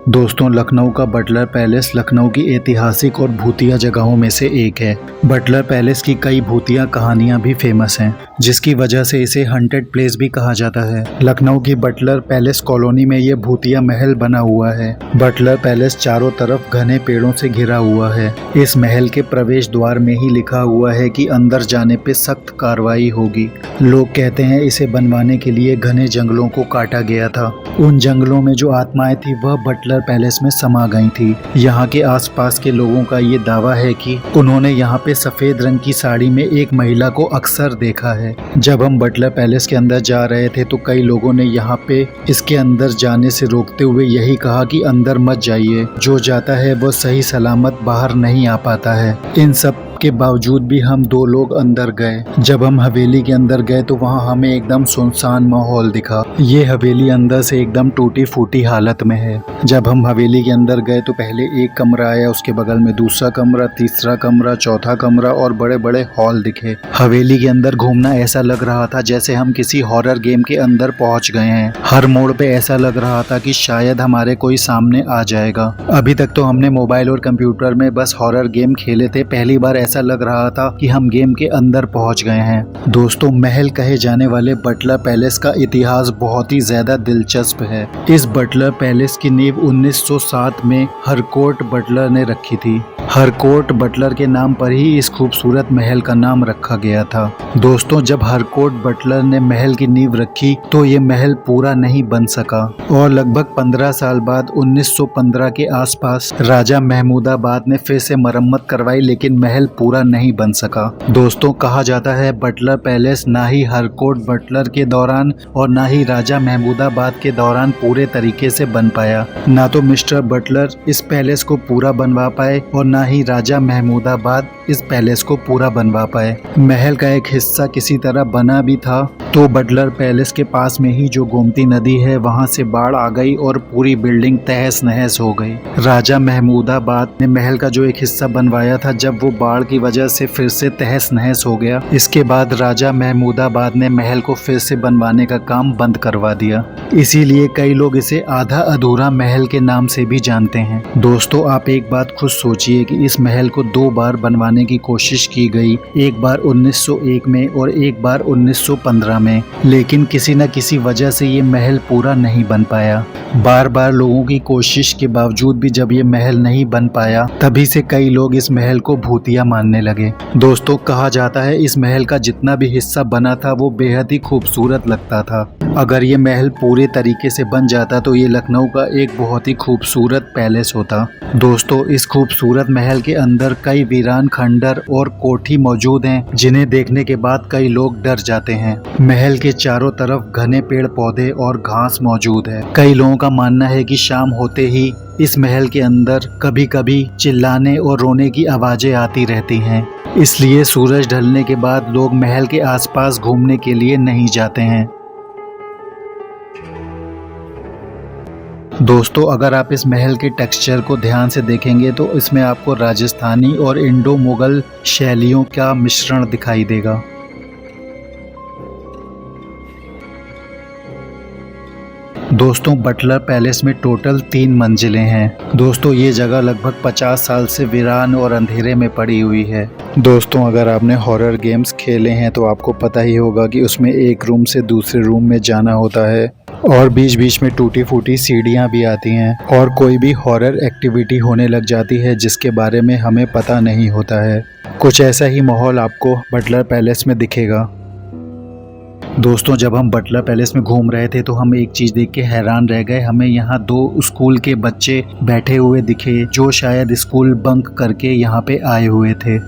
दोस्तों, लखनऊ का Butler Palace Lucknow की ऐतिहासिक और भूतिया जगहों में से एक है। बटलर पैलेस की कई भूतिया कहानियां भी फेमस हैं, जिसकी वजह से इसे हॉन्टेड प्लेस भी कहा जाता है। लखनऊ की बटलर पैलेस कॉलोनी में ये भूतिया महल बना हुआ है। बटलर पैलेस चारों तरफ घने पेड़ों से घिरा हुआ है। इस महल के प्रवेश द्वार में ही लिखा हुआ है कि अंदर जाने पे सख्त कार्रवाई होगी। लोग कहते हैं इसे बनवाने के लिए घने जंगलों को काटा गया था। उन जंगलों में जो आत्माएं थी वह बटलर पैलेस में समा गई थी। यहाँ के आसपास के लोगों का ये दावा है कि उन्होंने यहाँ पे सफेद रंग की साड़ी में एक महिला को अक्सर देखा है। जब हम बटलर पैलेस के अंदर जा रहे थे तो कई लोगों ने यहाँ पे इसके अंदर जाने से रोकते हुए यही कहा कि अंदर मत जाइए, जो जाता है वो सही सलामत बाहर नहीं आ पाता है। इन सब के बावजूद भी हम दो लोग अंदर गए। जब हम हवेली के अंदर गए तो वहाँ हमें एकदम सुनसान माहौल दिखा। ये हवेली अंदर से एकदम टूटी फूटी हालत में है। जब हम हवेली के अंदर गए तो पहले एक कमरा आया, उसके बगल में दूसरा कमरा, तीसरा कमरा, चौथा कमरा और बड़े बड़े हॉल दिखे। हवेली के अंदर घूमना ऐसा लग रहा था जैसे हम किसी हॉरर गेम के अंदर पहुंच गए हैं। हर मोड़ पे ऐसा लग रहा था कि शायद हमारे कोई सामने आ जाएगा। अभी तक तो हमने मोबाइल और कंप्यूटर में बस हॉरर गेम खेले थे, पहली बार ऐसा लग रहा था कि हम गेम के अंदर पहुंच गए हैं। दोस्तों, महल कहे जाने वाले बटलर पैलेस का इतिहास बहुत ही ज्यादा दिलचस्प है। इस बटलर पैलेस की नींव 1907 में हरकोर्ट बटलर ने रखी थी। हरकोर्ट बटलर के नाम पर ही इस खूबसूरत महल का नाम रखा गया था। दोस्तों, जब हरकोर्ट बटलर ने महल की नींव रखी तो ये महल पूरा नहीं बन सका और लगभग 15 साल बाद 1915 के आसपास राजा महमूदाबाद ने फिर से मरम्मत करवाई, लेकिन महल पूरा नहीं बन सका। दोस्तों, कहा जाता है बटलर पैलेस ना ही हरकोर्ट बटलर के दौरान और ना ही राजा महमूदाबाद के दौरान पूरे तरीके से बन पाया। ना तो मिस्टर बटलर इस पैलेस को पूरा बनवा पाए और ना ही राजा महमूदाबाद इस पैलेस को पूरा बनवा पाए। महल का एक हिस्सा किसी तरह बना भी था तो बटलर पैलेस के पास में ही जो गोमती नदी है वहां से बाढ़ आ गई और पूरी बिल्डिंग तहस नहस हो गई। राजा महमूदाबाद ने महल का जो एक हिस्सा बनवाया था, जब वो बाढ़ की वजह से फिर से तहस नहस हो गया, इसके बाद राजा महमूदाबाद ने महल को फिर से बनवाने का काम बंद करवा दिया। इसीलिए कई लोग इसे आधा अधूरा महल के नाम से भी जानते हैं। दोस्तों, आप एक बात खुद सोचिए कि इस महल को 2 बार बनवाने की कोशिश की गई, एक बार 1901 में और एक बार 1915 में, लेकिन किसी न किसी वजह से ये महल पूरा नहीं बन पाया। बार बार लोगों की कोशिश के बावजूद भी जब ये महल नहीं बन पाया, तभी से कई लोग इस महल को भूतिया मानने लगे। दोस्तों, कहा जाता है इस महल का जितना भी हिस्सा बना था वो बेहद ही खूबसूरत लगता था। अगर ये महल पूरे तरीके से बन जाता तो ये लखनऊ का एक बहुत ही खूबसूरत पैलेस होता। दोस्तों, इस खूबसूरत महल के अंदर कई वीरान खंडर और कोठी मौजूद हैं, जिन्हें देखने के बाद कई लोग डर जाते हैं। महल के चारों तरफ घने पेड़ पौधे और घास मौजूद है। कई लोगों का मानना है कि शाम होते ही इस महल के अंदर कभी कभी चिल्लाने और रोने की आवाजें आती रहती हैं। इसलिए सूरज ढलने के बाद लोग महल के आसपास घूमने के लिए नहीं जाते हैं। दोस्तों, अगर आप इस महल के टेक्सचर को ध्यान से देखेंगे तो इसमें आपको राजस्थानी और इंडो मुगल शैलियों का मिश्रण दिखाई देगा। दोस्तों, बटलर पैलेस में टोटल 3 मंजिलें हैं। दोस्तों, ये जगह लगभग 50 साल से वीरान और अंधेरे में पड़ी हुई है। दोस्तों, अगर आपने हॉरर गेम्स खेले हैं तो आपको पता ही होगा कि उसमें एक रूम से दूसरे रूम में जाना होता है और बीच बीच में टूटी फूटी सीढ़ियाँ भी आती हैं और कोई भी हॉरर एक्टिविटी होने लग जाती है जिसके बारे में हमें पता नहीं होता है। कुछ ऐसा ही माहौल आपको बटलर पैलेस में दिखेगा। दोस्तों, जब हम बटलर पैलेस में घूम रहे थे तो हम एक चीज़ देख के हैरान रह गए। हमें यहाँ 2 स्कूल के बच्चे बैठे हुए दिखे जो शायद स्कूल बंक करके यहाँ पे आए हुए थे।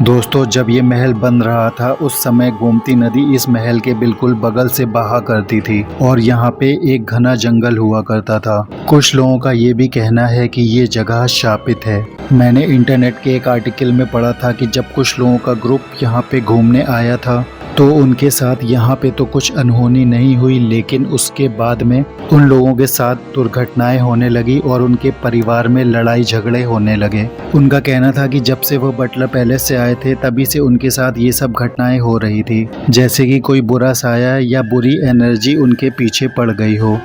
दोस्तों, जब ये महल बन रहा था उस समय गोमती नदी इस महल के बिल्कुल बगल से बहा करती थी और यहाँ पे एक घना जंगल हुआ करता था। कुछ लोगों का ये भी कहना है कि ये जगह शापित है। मैंने इंटरनेट के एक आर्टिकल में पढ़ा था कि जब कुछ लोगों का ग्रुप यहाँ पे घूमने आया था तो उनके साथ यहाँ पे तो कुछ अनहोनी नहीं हुई, लेकिन उसके बाद में उन लोगों के साथ दुर्घटनाएं होने लगी और उनके परिवार में लड़ाई झगड़े होने लगे। उनका कहना था कि जब से वो बटलर पैलेस से आए थे तभी से उनके साथ ये सब घटनाएं हो रही थी, जैसे कि कोई बुरा साया या बुरी एनर्जी उनके पीछे पड़ गई हो।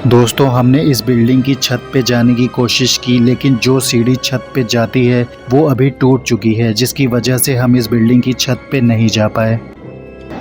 दोस्तों, हमने इस बिल्डिंग की छत पे जाने की कोशिश की, लेकिन जो सीढ़ी छत पे जाती है वो अभी टूट चुकी है, जिसकी वजह से हम इस बिल्डिंग की छत पे नहीं जा पाए।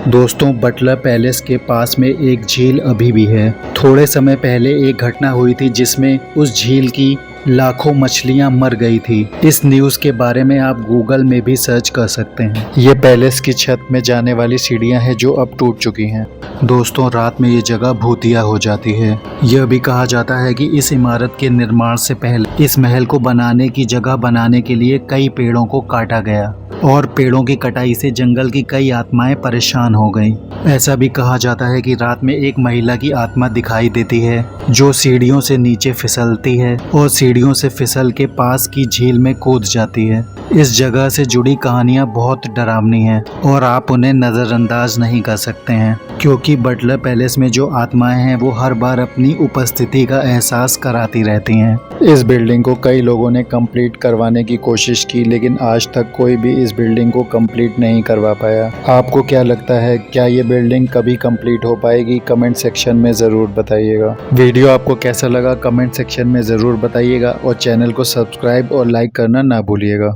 दोस्तों, बटलर पैलेस के पास में एक झील अभी भी है। थोड़े समय पहले एक घटना हुई थी जिसमें उस झील की लाखों मछलियां मर गई थी। इस न्यूज़ के बारे में आप गूगल में भी सर्च कर सकते हैं। ये पैलेस की छत में जाने वाली सीढ़ियां हैं जो अब टूट चुकी हैं। दोस्तों, रात में ये जगह भूतिया हो जाती है। यह भी कहा जाता है कि इस इमारत के निर्माण से पहले इस महल को बनाने की जगह बनाने के लिए कई पेड़ों को काटा गया और पेड़ों की कटाई से जंगल की कई आत्माएं परेशान हो गईं। ऐसा भी कहा जाता है कि रात में एक महिला की आत्मा दिखाई देती है जो सीढ़ियों से नीचे फिसलती है और सीढ़ियों से फिसल के पास की झील में कूद जाती है। इस जगह से जुड़ी कहानियां बहुत डरावनी हैं और आप उन्हें नज़रअंदाज नहीं कर सकते हैं, क्योंकि बटलर पैलेस में जो आत्माएं हैं वो हर बार अपनी उपस्थिति का एहसास कराती रहती हैं। इस बिल्डिंग को कई लोगों ने कंप्लीट करवाने की कोशिश की, लेकिन आज तक कोई भी इस बिल्डिंग को कंप्लीट नहीं करवा पाया। आपको क्या लगता है, क्या ये बिल्डिंग कभी कंप्लीट हो पाएगी? कमेंट सेक्शन में ज़रूर बताइएगा। वीडियो आपको कैसा लगा कमेंट सेक्शन में ज़रूर बताइएगा और चैनल को सब्सक्राइब और लाइक करना ना भूलिएगा।